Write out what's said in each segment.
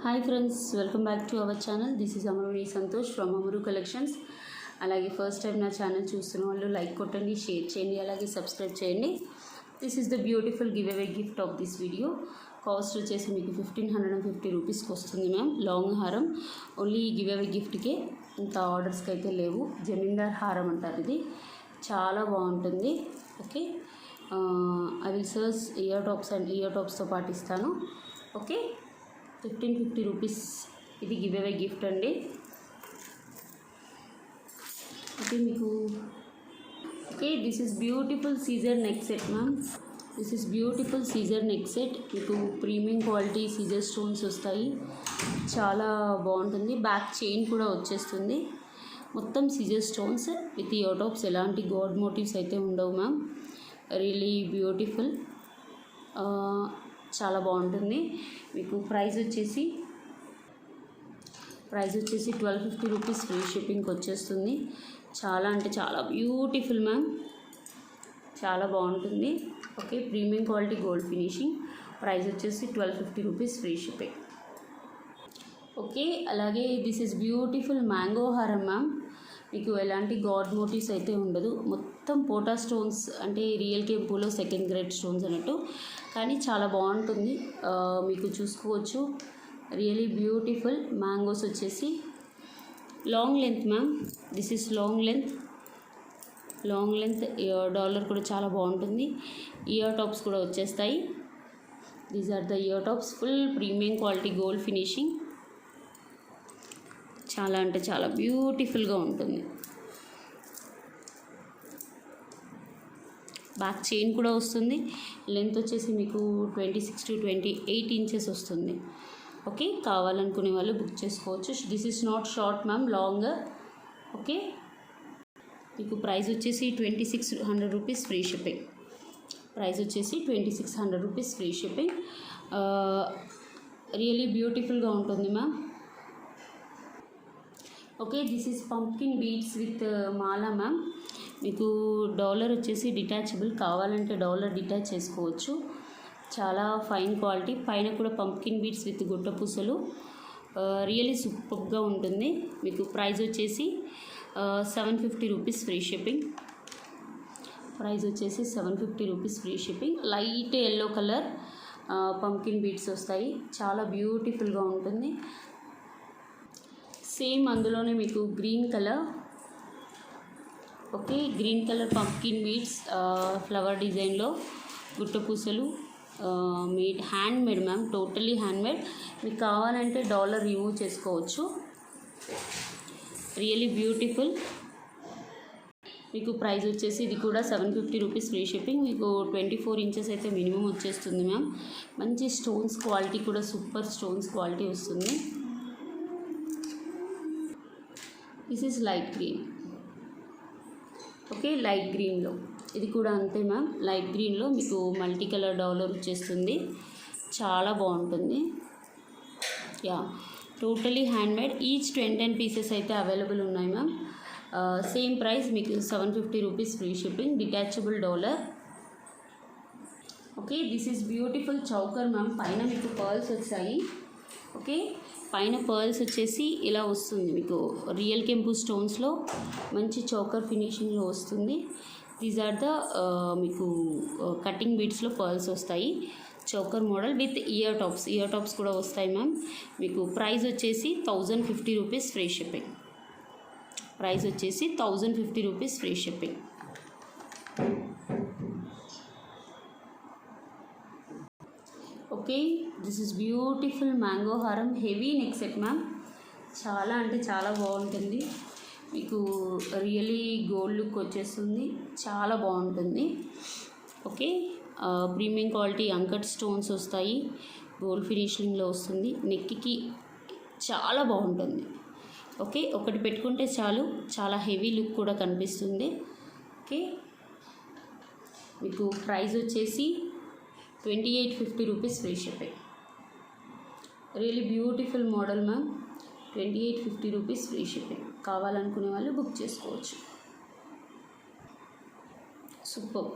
Hi friends, welcome back to our channel. This is Amaruni Santosh from Amaru collections. అలాగే first time నా channel చూస్తున్న వాళ్ళు like కొట్టండి, షేర్ చేయండి, అలాగే సబ్స్క్రైబ్ చేయండి. This is the beautiful giveaway gift of this video. Cost వచ్చేసి మీకు 1550 రూపీస్కి వస్తుంది మ్యామ్. లాంగ్ హారం ఓన్లీ గివ్ అవే గిఫ్ట్కే, ఇంత ఆర్డర్స్కి అయితే లేవు. జమీందార్ హారం అంటారు, ఇది చాలా బాగుంటుంది. Okay, I will search ear tops and ear టాప్స్తో పాటు ఇస్తాను. ఓకే, 1550 రూపీస్ ఇది గివ్ అవే గిఫ్ట్ అండి. ఓకే, మీకు ఓకే, దిస్ ఈజ్ బ్యూటిఫుల్ సీజర్ neck set ma'am. This is beautiful సీజర్ నెక్ సెట్. మీకు ప్రీమియం క్వాలిటీ సీజర్ స్టోన్స్ వస్తాయి, చాలా బాగుంటుంది. బ్యాక్ చైన్ కూడా వచ్చేస్తుంది. మొత్తం సీజర్ స్టోన్స్ విత్ ఇయర్ టాప్స్. ఎలాంటి గాడ్ మోటివ్స్ అయితే ఉండవు మ్యామ్. రియలీ బ్యూటిఫుల్, చాలా బాగుంటుంది. మీకు ప్రైస్ వచ్చేసి 1250 రూపీస్ ఫ్రీ షిప్పింగ్కి వచ్చేస్తుంది. చాలా అంటే చాలా బ్యూటిఫుల్ మ్యామ్, చాలా బాగుంటుంది. Okay, premium quality gold finishing. Price వచ్చేసి 1250 రూపీస్ ఫ్రీ షిప్పింగ్. ఓకే, అలాగే దిస్ ఈజ్ బ్యూటిఫుల్ మ్యాంగో హారం మ్యామ్. మీకు ఎలాంటి గాడ్ మోటివ్స్ అయితే ఉండదు. మొత్తం పోటా స్టోన్స్, అంటే రియల్ కెంపులో సెకండ్ గ్రేడ్ స్టోన్స్ అన్నట్టు, కానీ చాలా బాగుంటుంది. మీకు చూసుకోవచ్చు, రియలీ బ్యూటిఫుల్. మ్యాంగోస్ వచ్చేసి long length ma'am. This is long length. Dollar కూడా చాలా బాగుంటుంది. ఇయర్ టాప్స్ కూడా వచ్చేస్తాయి. These are the ear tops. Full premium quality gold finishing. చాలా అంటే చాలా బ్యూటిఫుల్గా ఉంటుంది. బ్యాక్ చైన్ కూడా వస్తుంది. లెంత్ వచ్చేసి మీకు 26 to 28 ఇంచెస్ వస్తుంది. ఓకే, కావాలనుకునే వాళ్ళు బుక్ చేసుకోవచ్చు. This is not short ma'am, long. Okay, మీకు ప్రైస్ వచ్చేసి 2600 rupees free shipping. Free shipping. Really బ్యూటిఫుల్గా ఉంటుంది ma'am. Okay, this is pumpkin beads with Mala ma'am. మీకు డాలర్ వచ్చేసి డిటాచబుల్, కావాలంటే డాలర్ డిటాచ్ చేసుకోవచ్చు. చాలా ఫైన్ క్వాలిటీ. పైన కూడా పంప్కిన్ బీడ్స్ విత్ గుట్ట పూసలు. రియలీ సూపర్గా ఉంటుంది. మీకు ప్రైస్ వచ్చేసి 750 rupees free shipping. Light yellow colour pumpkin beads వస్తాయి, చాలా బ్యూటిఫుల్గా ఉంటుంది. సేమ్ అందులోనే మీకు green colour. Okay, green colour pumpkin beads, flower డిజైన్లో గుట్ట పూసలు. Hand made ma'am, totally hand made. మీకు కావాలంటే డాలర్ రిమూవ్ చేసుకోవచ్చు. Really beautiful. మీకు ప్రైస్ వచ్చేసి ఇది కూడా 750 రూపీస్ ఫ్రీ షిప్పింగ్. మీకు 24 ఇంచెస్ అయితే మినిమం వచ్చేస్తుంది మ్యామ్. మంచి స్టోన్స్ క్వాలిటీ కూడా సూపర్ స్టోన్స్ క్వాలిటీ వస్తుంది. This is light green. Okay, light గ్రీన్లో ఇది కూడా అంతే మ్యామ్. లైట్ గ్రీన్లో మీకు మల్టీ కలర్ డాలర్ వచ్చేస్తుంది, చాలా బాగుంటుంది. Totally hand made. Each 10 pieces అయితే అవైలబుల్ ఉన్నాయి మ్యామ్. సేమ్ ప్రైస్ మీకు 750 rupees free shipping. Detachable dollar. Okay, this is beautiful choker ma'am. పైన మీకు పర్ల్స్ వచ్చాయి. ఓకే, పైన పర్ల్స్ వచ్చేసి ఇలా వస్తుంది. మీకు రియల్ కెంపు స్టోన్స్లో మంచి చౌకర్ ఫినిషింగ్లో వస్తుంది. దీస్ ఆర్ ద మీకు కటింగ్ బీడ్స్లో పర్ల్స్ వస్తాయి. Choker model with ear tops కూడా వస్తాయి మ్యామ్. మీకు ప్రైస్ వచ్చేసి 1050 rupees free shipping. Okay, this is beautiful mango హారం. Heavy neck set ma'am. చాలా అంటే చాలా బాగుంటుంది. మీకు రియలీ గోల్డ్ లుక్ వచ్చేస్తుంది, చాలా బాగుంటుంది. Okay, premium quality uncut stones వస్తాయి, గోల్డ్ ఫినిషింగ్లో వస్తుంది. నెక్కి చాలా బాగుంటుంది. ఓకే, ఒకటి పెట్టుకుంటే చాలు, చాలా హెవీ లుక్ కూడా కనిపిస్తుంది. ఓకే, మీకు ప్రైస్ వచ్చేసి 2850 rupees free shipping. Really beautiful model ma'am. 2850 rupees free shipping. కావాలనుకునే వాళ్ళు బుక్ చేసుకోవచ్చు. సూపర్.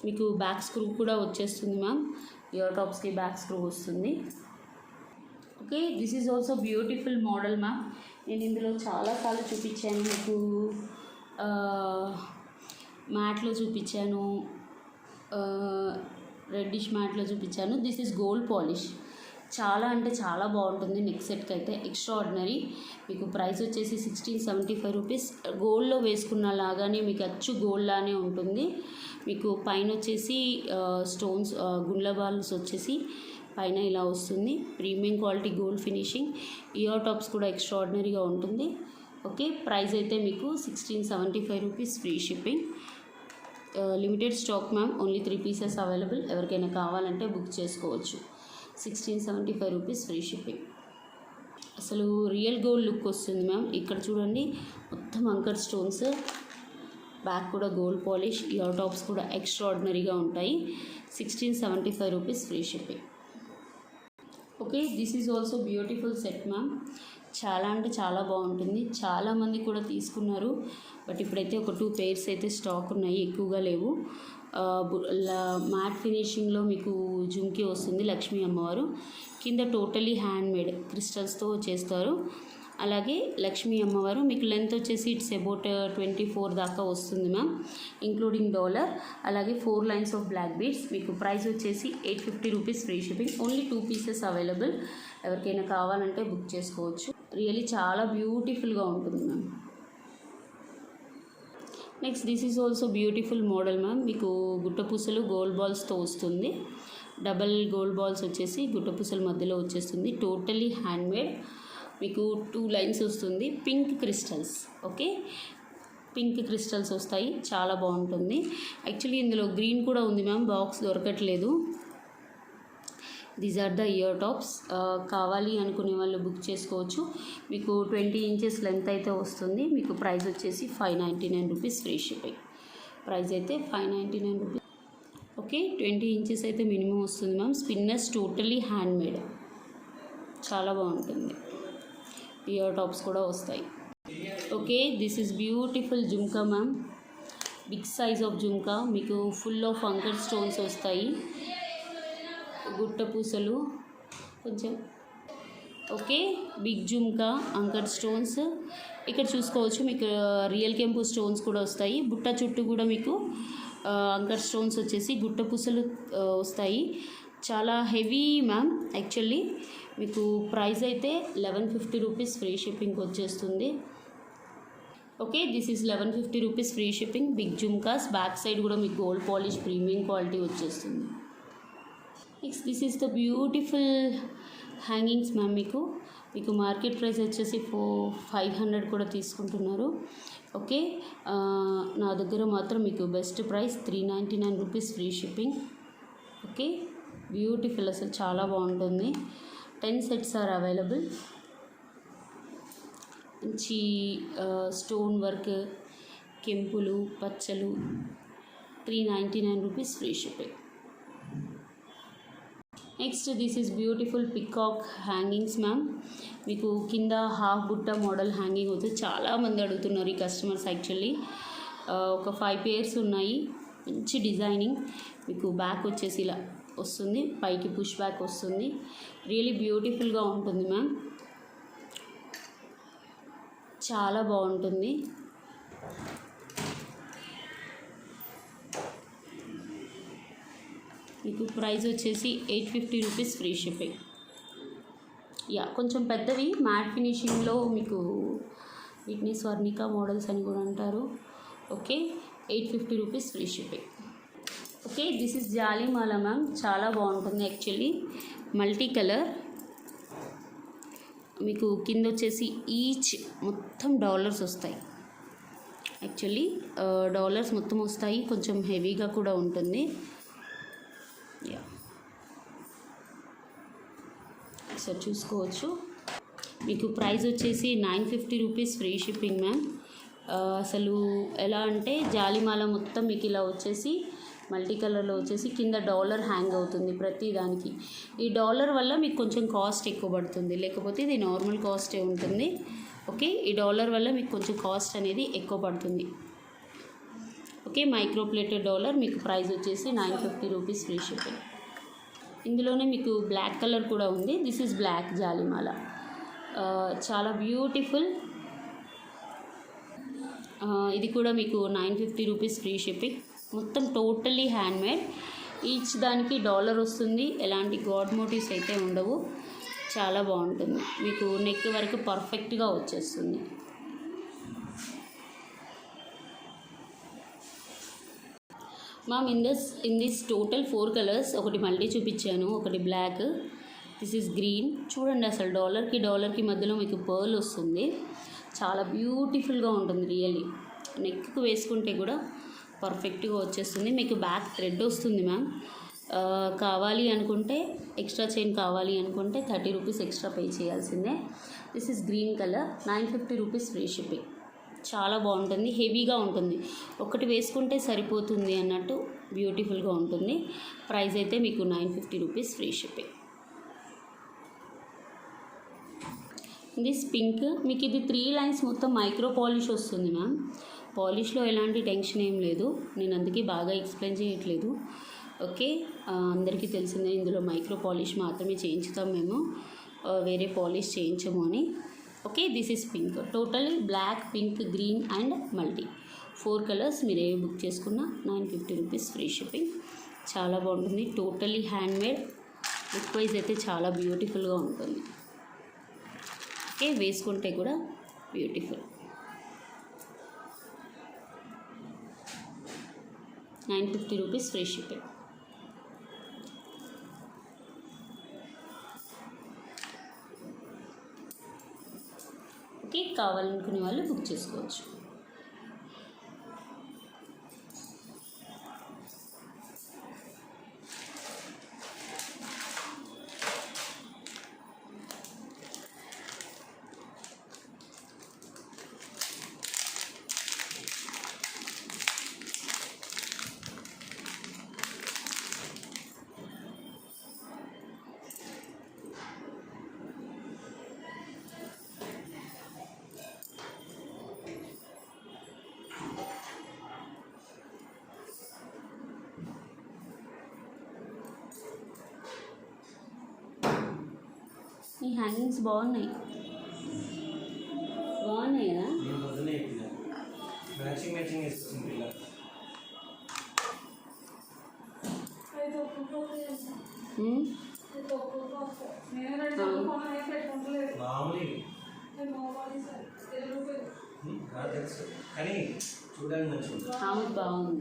మీకు బ్యాక్ స్క్రూ కూడా వచ్చేస్తుంది మ్యామ్. ఇయర్ టాప్స్కి బ్యాక్ స్క్రూ వస్తుంది. Okay, this is also beautiful model ma'am. నేను ఇందులో చాలాసార్లు చూపించాను మీకు. మ్యాట్లో చూపించాను, రెడ్డిష్ మ్యాట్లో చూపించాను. This is gold polish. చాలా అంటే చాలా బాగుంటుంది. నెక్ సెట్కి అయితే ఎక్స్ట్రాడినరీ. మీకు ప్రైస్ వచ్చేసి 1675 రూపీస్. గోల్డ్లో వేసుకున్న లాగానే మీకు అచ్చు గోల్డ్ లానే ఉంటుంది. మీకు పైన వచ్చేసి స్టోన్స్ గుండ్ల బాల్స్ వచ్చేసి పైన ఇలా వస్తుంది. Premium quality gold finishing. Year tops కూడా ఎక్స్ట్రాడినరీగా ఉంటుంది. ఓకే, ప్రైస్ అయితే మీకు 1675 rupees, free shipping. Limited stock ma'am, only 3 pieces available. ఎవరికైనా కావాలంటే బుక్ చేసుకోవచ్చు. 1675 రూపీస్, ఫ్రీ షిప్పింగ్. అసలు రియల్ గోల్డ్ లుక్ వస్తుంది మ్యామ్. ఇక్కడ చూడండి, మొత్తం అంకర్ స్టోన్స్, బ్యాక్ కూడా గోల్డ్ పాలిష్. ఇయర్ టాప్స్ కూడా ఎక్స్ట్రాడినరీగా ఉంటాయి. 1675 rupees, free shipping. Okay, this is also beautiful set ma'am. చాలా అంటే చాలా బాగుంటుంది. చాలామంది కూడా తీసుకున్నారు. బట్ ఇప్పుడైతే ఒక 2 పేర్స్ అయితే స్టాక్ ఉన్నాయి, ఎక్కువగా లేవు. మ్యాట్ ఫినిషింగ్లో మీకు జుంకీ వస్తుంది, లక్ష్మీ అమ్మవారు. కింద టోటలీ హ్యాండ్ మేడ్ క్రిస్టల్స్తో చేస్తారు. అలాగే లక్ష్మీ అమ్మవారు మీకు లెంత్ వచ్చేసి ఇట్స్ అబౌట్ 24 దాకా వస్తుంది మ్యామ్, ఇంక్లూడింగ్ డాలర్. అలాగే 4 లైన్స్ ఆఫ్ బ్లాక్ బీడ్స్. మీకు ప్రైస్ వచ్చేసి 850 rupees, free shipping. Only 2 pieces available. ఎవరికైనా కావాలంటే బుక్ చేసుకోవచ్చు. రియలీ చాలా బ్యూటిఫుల్గా ఉంటుంది ma'am. Next this is also beautiful model ma'am. మీకు గుట్టపూసలు గోల్డ్ బాల్స్తో వస్తుంది. డబల్ గోల్డ్ బాల్స్ వచ్చేసి గుట్టపూసల మధ్యలో వచ్చేస్తుంది. Totally handmade. మీకు 2 లైన్స్ వస్తుంది. Pink crystals. Okay, pink crystals వస్తాయి. చాలా బాగుంటుంది. యాక్చువల్లీ ఇందులో గ్రీన్ కూడా ఉంది మ్యామ్, బాక్స్ దొరకట్లేదు. These are the ear tops. కావాలి అనుకునే వాళ్ళు బుక్ చేసుకోవచ్చు. మీకు 20 ఇంచెస్ లెంత్ అయితే వస్తుంది. మీకు ప్రైస్ వచ్చేసి 599 రూపీస్, ఫ్రీ షిప్పింగ్. ప్రైస్ అయితే 599 రూపీస్. ఓకే, 20 ఇంచెస్ అయితే మినిమం వస్తుంది మ్యామ్. Spinners totally handmade. చాలా బాగుంటుంది. ఇయర్ టాప్స్ కూడా వస్తాయి. Okay, this is beautiful jhumka ma'am. Big size of jhumka. మీకు ఫుల్ ఆఫ్ అంకర్ స్టోన్స్ వస్తాయి, గుట్ట పూసలు కొంచెం. ఓకే, బిగ్ జుమ్కా, అంకర్ స్టోన్స్. ఇక్కడ చూసుకోవచ్చు, మీకు రియల్ కెంపు స్టోన్స్ కూడా వస్తాయి. బుట్ట చుట్టూ కూడా మీకు అంకర్ స్టోన్స్ వచ్చేసి గుట్ట పూసలు వస్తాయి. చాలా హెవీ మ్యామ్. యాక్చువల్లీ మీకు ప్రైస్ అయితే 1150 రూపీస్, ఫ్రీ షిప్పింగ్ వచ్చేస్తుంది. Okay, this is 1150 rupees, free shipping. Big jhumkas. Back side కూడా మీకు గోల్డ్ పాలిష్ ప్రీమియం క్వాలిటీ వచ్చేస్తుంది. Next this is the beautiful hangings ma'am. మీకు మార్కెట్ ప్రైస్ వచ్చేసి 500 కూడా తీసుకుంటున్నారు. ఓకే, నా దగ్గర మాత్రం మీకు best price 399 rupees, free shipping. Okay, beautiful. అసలు చాలా బాగుంటుంది. 10 సెట్స్ ఆర్ అవైలబుల్. మంచి స్టోన్ వర్క్, కెంపులు, పచ్చలు. 399 rupees, free shipping. Next this is beautiful peacock hangings ma'am. మీకు కింద హాఫ్ బుట్ట మోడల్ హ్యాంగింగ్ అవుతుంది. చాలామంది అడుగుతున్నారు ఈ కస్టమర్స్. యాక్చువల్లీ ఒక 5 పేర్స్ ఉన్నాయి. మంచి డిజైనింగ్. మీకు బ్యాక్ వచ్చేసి ఇలా వస్తుంది, పైకి పుష్ బ్యాక్ వస్తుంది. రియలీ బ్యూటిఫుల్గా ఉంటుంది మ్యామ్. చాలా బాగుంటుంది. మీకు ప్రైస్ వచ్చేసి 850 రూపీస్, ఫ్రీ షిప్పింగ్. కొంచెం పెద్దవి మ్యాట్ ఫినిషింగ్లో మీకు వీటిని స్వర్ణిక మోడల్స్ అని కూడా అంటారు. Okay, 850 rupees, free shipping. Okay, this is జాలిమాల మ్యామ్. చాలా బాగుంటుంది. Actually multi colour. మీకు కింద వచ్చేసి ఈచ్ మొత్తం డాలర్స్ వస్తాయి. యాక్చువల్లీ డాలర్స్ మొత్తం వస్తాయి. కొంచెం హెవీగా కూడా ఉంటుంది. ఒకసారి చూసుకోవచ్చు. మీకు ప్రైస్ వచ్చేసి 950 రూపీస్, ఫ్రీ షిప్పింగ్ మ్యామ్. అసలు ఎలా అంటే జాలిమాల మొత్తం మీకు ఇలా వచ్చేసి మల్టీ కలర్లో వచ్చేసి కింద డాలర్ హ్యాంగ్ అవుతుంది ప్రతి దానికి. ఈ డాలర్ వల్ల మీకు కొంచెం కాస్ట్ ఎక్కువ పడుతుంది, లేకపోతే ఇది నార్మల్ కాస్టే ఉంటుంది. ఓకే, ఈ డాలర్ వల్ల మీకు కొంచెం కాస్ట్ అనేది ఎక్కువ పడుతుంది. Okay, micro plated dollar. మీకు ప్రైస్ వచ్చేసి 950 రూపీస్ ఫ్రీ షిప్పింగ్. ఇందులోనే మీకు బ్లాక్ కలర్ కూడా ఉంది. దిస్ ఈజ్ బ్లాక్ జాలిమాల. చాలా బ్యూటిఫుల్. ఇది కూడా మీకు 950 రూపీస్ ఫ్రీ షిప్పింగ్. మొత్తం టోటల్లీ హ్యాండ్మేడ్. ఈచ్ దానికి డాలర్ వస్తుంది. ఎలాంటి గాడ్ మోటివ్స్ అయితే ఉండవు. చాలా బాగుంటుంది. మీకు నెక్ వరకు పర్ఫెక్ట్గా వచ్చేస్తుంది. Ma'am in this total 4 colours. ఒకటి మల్టీ చూపించాను, ఒకటి బ్లాక్, దిస్ ఈజ్ గ్రీన్. చూడండి అసలు డాలర్కి మధ్యలో మీకు పర్ల్ వస్తుంది. చాలా బ్యూటిఫుల్గా ఉంటుంది రియల్లీ. నెక్కి వేసుకుంటే కూడా పర్ఫెక్ట్గా వచ్చేస్తుంది. మీకు బ్యాక్ థ్రెడ్ వస్తుంది మ్యామ్. కావాలి అనుకుంటే ఎక్స్ట్రా చైన్ కావాలి అనుకుంటే 30 రూపీస్ ఎక్స్ట్రా పే చేయాల్సిందే. This is green colour. 950 rupees free shipping. చాలా బాగుంటుంది. హెవీగా ఉంటుంది. ఒకటి వేసుకుంటే సరిపోతుంది అన్నట్టు బ్యూటిఫుల్గా ఉంటుంది. ప్రైస్ అయితే మీకు 950 rupees free shipping. This pink. మీకు ఇది 3 లైన్స్ మొత్తం మైక్రో పాలిష్ వస్తుంది మ్యామ్. పాలిష్లో ఎలాంటి టెన్షన్ ఏం లేదు. నేను అందుకే బాగా ఎక్స్ప్లెయిన్ చేయట్లేదు. ఓకే, అందరికీ తెలిసిందే ఇందులో మైక్రో పాలిష్ మాత్రమే చేయించుతాం మేము, వేరే పాలిష్ చేయించము అని. Okay, this is pink. Totally black, pink, green and multi 4 colours. మీరు ఏ బుక్ చేసుకున్నా 950 రూపీస్ ఫ్రీ షిప్పింగ్. చాలా బాగుంటుంది. Totally handmade. లుక్ వైజ్ అయితే చాలా బ్యూటిఫుల్గా ఉంటుంది. ఓకే, వేసుకుంటే కూడా beautiful. 950 rupees free shipping. Okay, కావాలనుకునే వాళ్ళు బుక్ చేసుకోవచ్చు. ఈ హ్యాంగింగ్స్ బాగున్నాయి కదా. బాగుంది.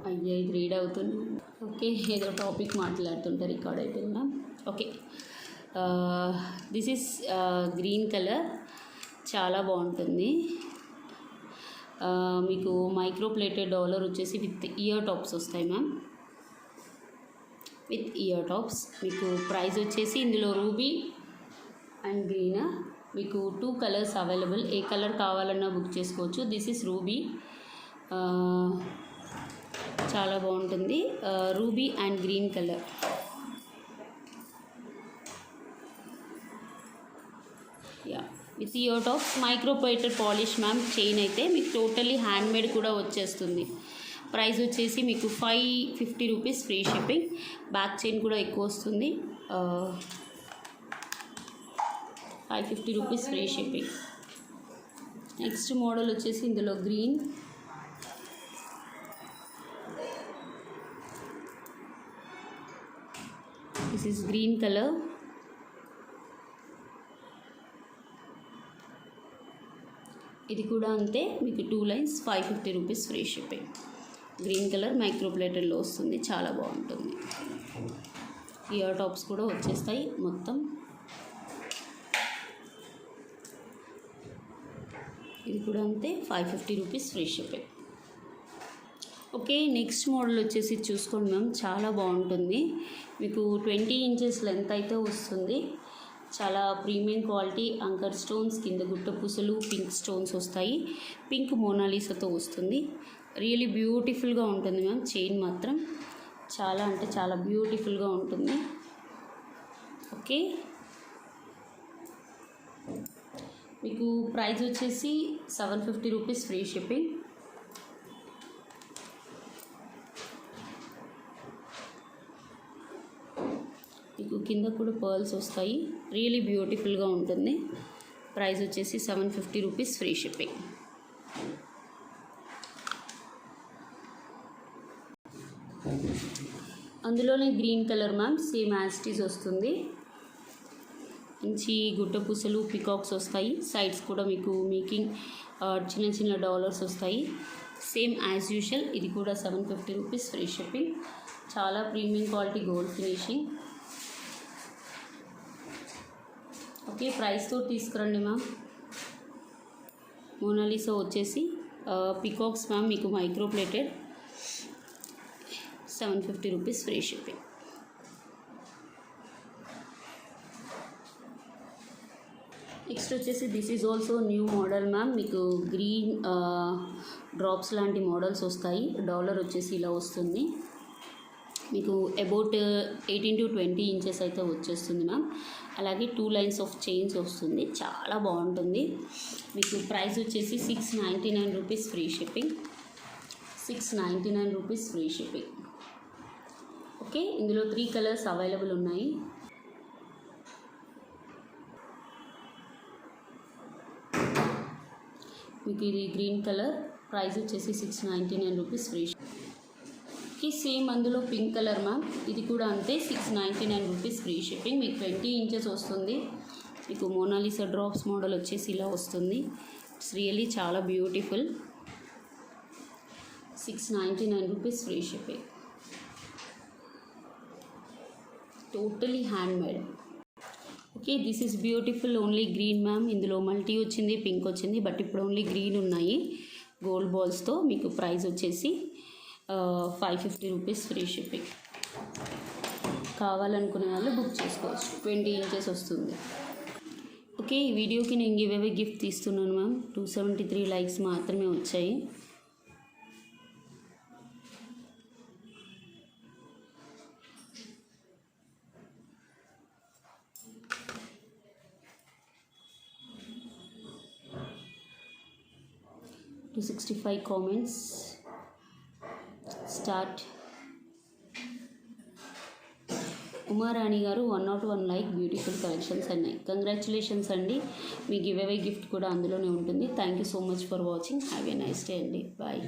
అయ్యా, ఇది రీడ్ అవుతుంది. ఓకే, ఏదో టాపిక్ మాట్లాడుతుంటే రికార్డ్ అయిపోయిందా. Okay, this is green colour. చాలా బాగుంటుంది. మీకు మైక్రో ప్లేటెడ్ డాలర్ వచ్చేసి విత్ ఇయర్ టాప్స్ వస్తాయి మ్యామ్. With ear tops. మీకు ప్రైస్ వచ్చేసి ఇందులో రూబీ అండ్ గ్రీన్. మీకు 2 కలర్స్ అవైలబుల్. ఏ కలర్ కావాలన్నా బుక్ చేసుకోవచ్చు. This is ruby. చాలా బాగుంటుంది. Ruby and green colour. Yeah, with ear tops. Micro plated polish ma'am. Chain అయితే మీకు టోటలీ హ్యాండ్మేడ్ కూడా వచ్చేస్తుంది. ప్రైస్ వచ్చేసి మీకు 550 rupees free shipping. Back chain కూడా ఎక్కువ వస్తుంది. 550 rupees free shipping. Next model వచ్చేసి ఇందులో green. This is green colour. ఇది కూడా అంతే. మీకు 2 lines 550 rupees free shipping. Green colour micro ప్లేటెడ్లో వస్తుంది. చాలా బాగుంటుంది. ఇయర్ టాప్స్ కూడా వచ్చేస్తాయి మొత్తం. ఇది కూడా అంతే. 550 rupees free shipping. Okay, next model వచ్చేసి చూసుకోండి మ్యామ్. చాలా బాగుంటుంది. మీకు 20 ఇంచెస్ లెంత్ అయితే వస్తుంది. చాలా ప్రీమియం క్వాలిటీ. అంకర్ స్టోన్స్, కింద గుట్ట పూసలు, పింక్ స్టోన్స్ వస్తాయి. పింక్ మోనాలిసాతో వస్తుంది. రియలీ బ్యూటిఫుల్గా ఉంటుంది మ్యామ్. చైన్ మాత్రం చాలా అంటే చాలా బ్యూటిఫుల్గా ఉంటుంది. ఓకే, మీకు ప్రైస్ వచ్చేసి 750 రూపీస్ ఫ్రీ షిప్పింగ్. మీకు కింద కూడా పర్ల్స్ వస్తాయి. రియలీ బ్యూటిఫుల్గా ఉంటుంది. ప్రైస్ వచ్చేసి 750 రూపీస్ ఫ్రీ షిప్పింగ్. అందులోనే గ్రీన్ కలర్ మ్యామ్, సేమ్ యాస్టీస్ వస్తుంది. మంచి గుట్ట పూసలు పికాక్స్ వస్తాయి. సైడ్స్ కూడా మీకు మేకింగ్ చిన్న చిన్న డాలర్స్ వస్తాయి. సేమ్ యాజ్ యూజువల్ ఇది కూడా 750 రూపీస్ ఫ్రీ షిప్పింగ్. చాలా premium quality gold finishing. Okay, ప్రైస్తో తీసుకురండి మ్యామ్. మోనాలిసా వచ్చేసి పికాక్స్ మ్యామ్, మీకు micro plated 750 rupees free shipping. Next వచ్చేసి this is also new model ma'am. మీకు గ్రీన్ డ్రాప్స్ లాంటి మోడల్స్ వస్తాయి. డాలర్ వచ్చేసి ఇలా వస్తుంది. మీకు అబౌట్ 18 to 20 ఇంచెస్ అయితే వచ్చేస్తుంది మ్యామ్. అలాగే 2 లైన్స్ ఆఫ్ చైన్స్ వస్తుంది. చాలా బాగుంటుంది. మీకు ప్రైస్ వచ్చేసి 699 rupees free shipping. 699 rupees free shipping. Okay, ఇందులో 3 కలర్స్ అవైలబుల్ ఉన్నాయి. మీకు ఇది గ్రీన్ కలర్. ప్రైస్ వచ్చేసి 699 రూపీస్ ఫ్రీ షిప్పింగ్. సేమ్ అందులో పింక్ కలర్ మ్యామ్, ఇది కూడా అంతే 699 రూపీస్ ఫ్రీ షిప్పింగ్. మీకు 20 ఇంచెస్ వస్తుంది. మీకు మోనాలిసా డ్రాప్స్ మోడల్ వచ్చేసి ఇలా వస్తుంది. ఇట్స్ రియల్లీ చాలా beautiful. 699 rupees free shipping. Totally hand made. Okay, this is beautiful only green ma'am. ఇందులో మల్టీ వచ్చింది, పింక్ వచ్చింది, బట్ ఇప్పుడు ఓన్లీ గ్రీన్ ఉన్నాయి గోల్డ్ బాల్స్తో. మీకు ప్రైస్ వచ్చేసి 550 రూపీస్ ఫ్రీ షిప్పింగ్. కావాలనుకునే వాళ్ళు బుక్ చేసుకోవచ్చు. 20 ఇంచెస్ వస్తుంది. ఓకే, ఈ వీడియోకి నేను గివ్ అవే గిఫ్ట్ తీస్తున్నాను మ్యామ్. 273 లైక్స్ మాత్రమే వచ్చాయి. to 65 comments. Start. ఉమారాణి గారు 101 లైక్. బ్యూటిఫుల్ కలెక్షన్స్ అన్నాయి. కంగ్రాచులేషన్స్ అండి. మీ గివ్ అవే గిఫ్ట్ కూడా అందులోనే ఉంటుంది. Thank you so much for watching. Have a nice day అండి. బాయ్.